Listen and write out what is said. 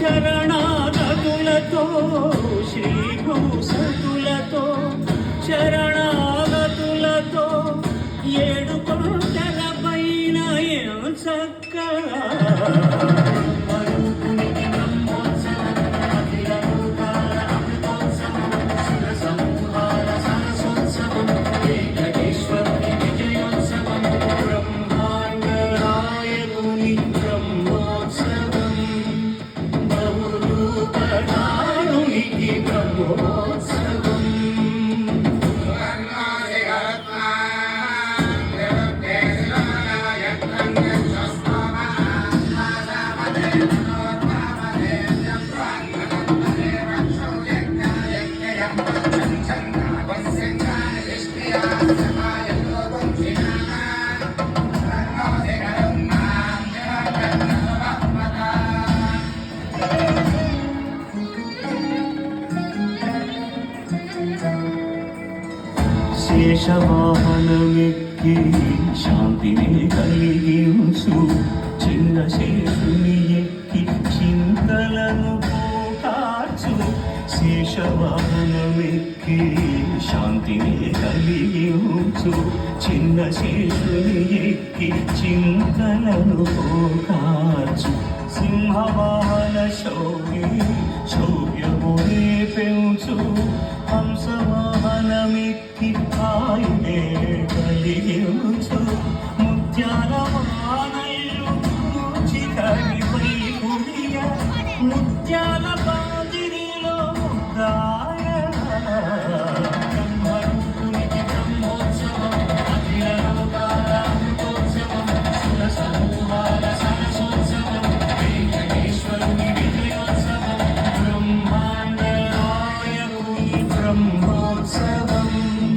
శరణాగతులతో శ్రీభూసతులతో శరణాగతులతో ఏడు కొండల పైన చక్కగా శేషవాహనమెక్కి శాంతిని కలిగించు చిన్న శేషుని ఎక్కి చింతలను పోకార్చు శేషవాహనమెక్కి శాంతిని కలిగించు చిన్న శేషుని ఎక్కి చింతలను పోకార్చు సింహవాహన శౌర్యమునే పెంచు హంసవాహనమెక్కి ఆయనే కలిగించు ముత్యాల వానలు చికరిపై కుడియ ముత్యాల పాదిరిలో ముద్దాయ బ్రహ్మరూపునికి బ్రహ్మోత్సవం అఖిల లోకాల అమృతోత్సవం సుర సమూహాల సరసోత్సవం వెంకటేశ్వరుని విజయోత్సవం బ్రహ్మాండ నాయకుని బ్రహ్మోత్సవం